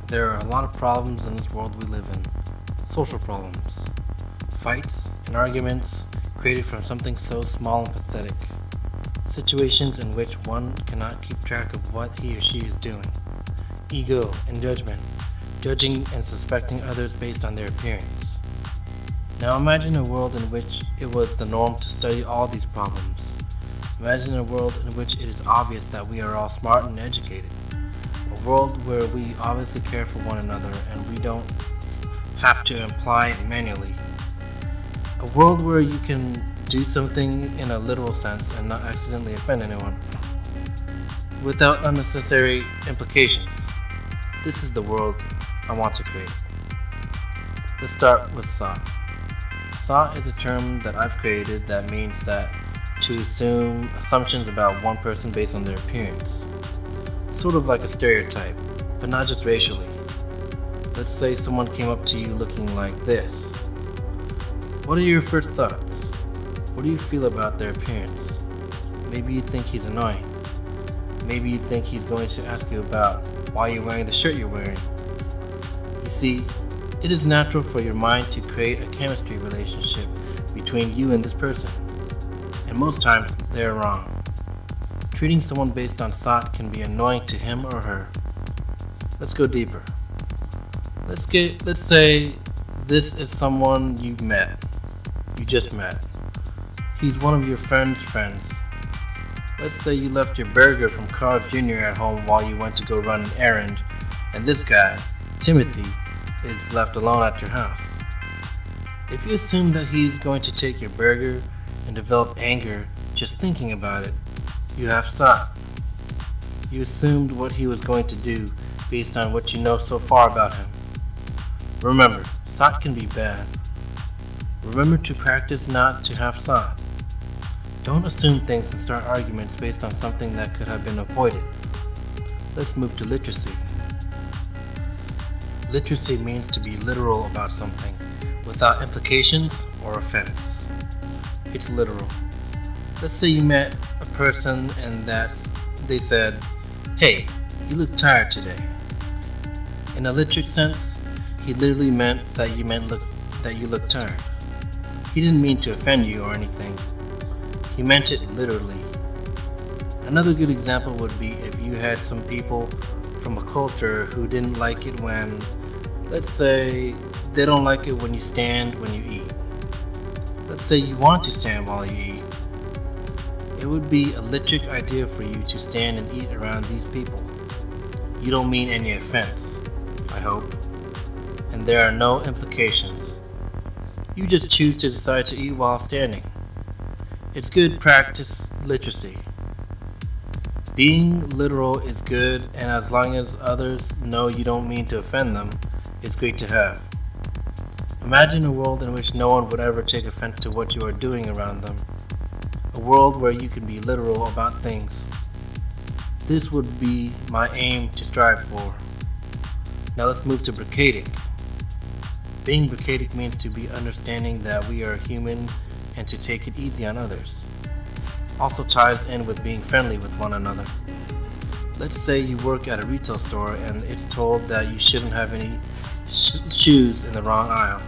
There are a lot of problems in this world we live in. Social problems. Fights and arguments created from something so small and pathetic. Situations in which one cannot keep track of what he or she is doing. Ego and judgment. Judging and suspecting others based on their appearance. Now imagine a world in which it was the norm to study all these problems. Imagine a world in which it is obvious that we are all smart and educated. A world where we obviously care for one another and we don't have to imply it manually. A world where you can do something in a literal sense and not accidentally offend anyone without unnecessary implications. This is the world I want to create. Let's start with SAW. SAW is a term that I've created that means that to assume assumptions about one person based on their appearance. Sort of like a stereotype, but not just racially. Let's say someone came up to you looking like this. What are your first thoughts? What do you feel about their appearance? Maybe you think he's annoying. Maybe you think he's going to ask you about why you're wearing the shirt you're wearing. You see, it is natural for your mind to create a chemistry relationship between you and this person. And most times, they're wrong. Treating someone based on thought can be annoying to him or her. Let's go deeper. Let's say this is someone you just met. He's one of your friend's friends. Let's say you left your burger from Carl Jr. at home while you went to go run an errand, and this guy, Timothy, is left alone at your house. If you assume that he's going to take your burger and develop anger just thinking about it, you have thought. You assumed what he was going to do based on what you know so far about him. Remember, thought can be bad. Remember to practice not to have thought. Don't assume things and start arguments based on something that could have been avoided. Let's move to literacy. Literacy means to be literal about something, without implications or offense. It's literal. Let's say you met a person and that they said, "Hey, you look tired today." In a literal sense, he literally meant that you look tired. He didn't mean to offend you or anything. He meant it literally. Another good example would be if you had some people from a culture who didn't like it when, let's say, they don't like it when you stand when you eat. Let's say you want to stand while you eat. It would be a literal idea for you to stand and eat around these people. You don't mean any offense, I hope, and there are no implications. You just choose to decide to eat while standing. It's good practice literacy. Being literal is good, and as long as others know you don't mean to offend them, it's great to have. Imagine a world in which no one would ever take offense to what you are doing around them. A world where you can be literal about things. This would be my aim to strive for. Now let's move to bracadic. Being bracadic means to be understanding that we are human and to take it easy on others. Also ties in with being friendly with one another. Let's say you work at a retail store and it's told that you shouldn't have any shoes in the wrong aisle.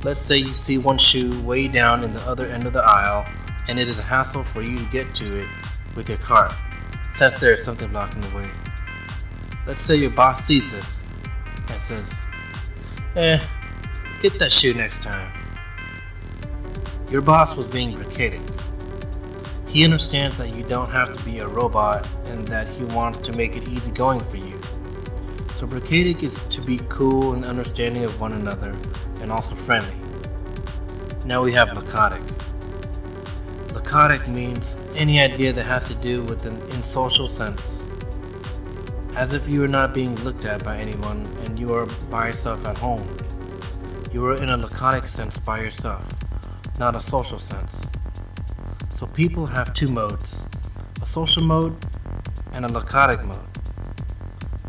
Let's say you see one shoe way down in the other end of the aisle and it is a hassle for you to get to it with your cart, since there is something blocking the way. Let's say your boss sees this and says, get that shoe next time. Your boss was being bracadic. He understands that you don't have to be a robot and that he wants to make it easy going for you. So bracadic is to be cool and understanding of one another and also friendly. Now we have laconic. Laconic means any idea that has to do with an in social sense. As if you are not being looked at by anyone and you are by yourself at home. You are in a laconic sense by yourself, not a social sense. So people have two modes, a social mode and a laconic mode.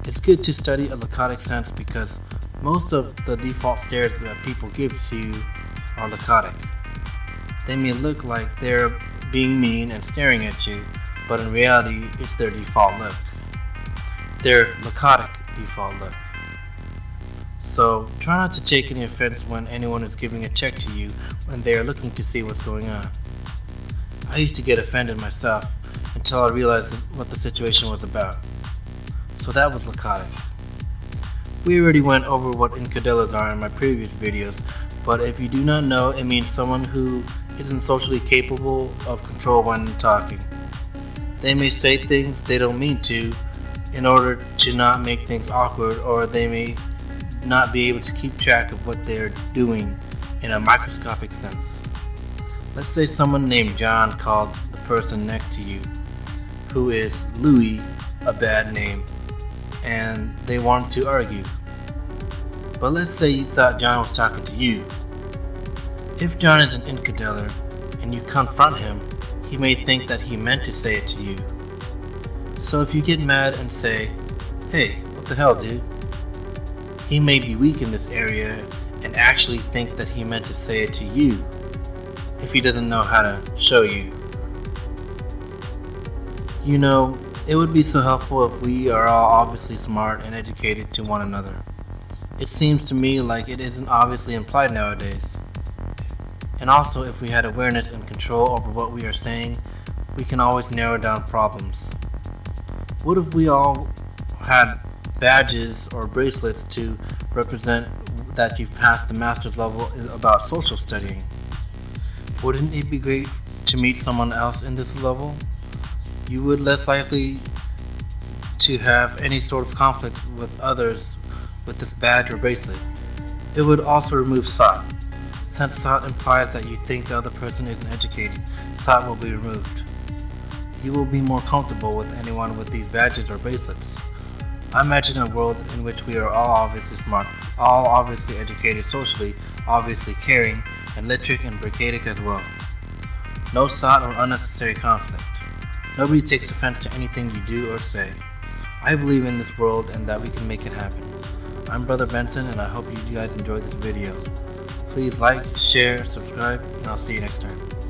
It's good to study a laconic sense because most of the default stares that people give to you are laconic. They may look like they're being mean and staring at you, but in reality, it's their default look. Their laconic default look. So try not to take any offense when anyone is giving a check to you when they are looking to see what's going on. I used to get offended myself until I realized what the situation was about. So that was litricy. We already went over what incodelours are in my previous videos, but if you do not know, it means someone who isn't socially capable of control when talking. They may say things they don't mean to in order to not make things awkward, or they may not be able to keep track of what they're doing in a microscopic sense. Let's say someone named John called the person next to you, who is Louis, a bad name, and they wanted to argue. But let's say you thought John was talking to you. If John is an incodelour and you confront him, he may think that he meant to say it to you. So if you get mad and say, "Hey, what the hell, dude?" he may be weak in this area and actually think that he meant to say it to you if he doesn't know how to show you. You know, it would be so helpful if we are all obviously smart and educated to one another. It seems to me like it isn't obviously implied nowadays. And also, if we had awareness and control over what we are saying, we can always narrow down problems. What if we all had badges or bracelets to represent that you've passed the master's level about social studying? Wouldn't it be great to meet someone else in this level? You would less likely to have any sort of conflict with others with this badge or bracelet. It would also remove sought. Since sought implies that you think the other person isn't educated, sought will be removed. You will be more comfortable with anyone with these badges or bracelets. I imagine a world in which we are all obviously smart, all obviously educated socially, obviously caring, and litric and bracadic as well. No sought or unnecessary conflict. Nobody takes offense to anything you do or say. I believe in this world and that we can make it happen. I'm Brother Benson, and I hope you guys enjoyed this video. Please like, share, subscribe, and I'll see you next time.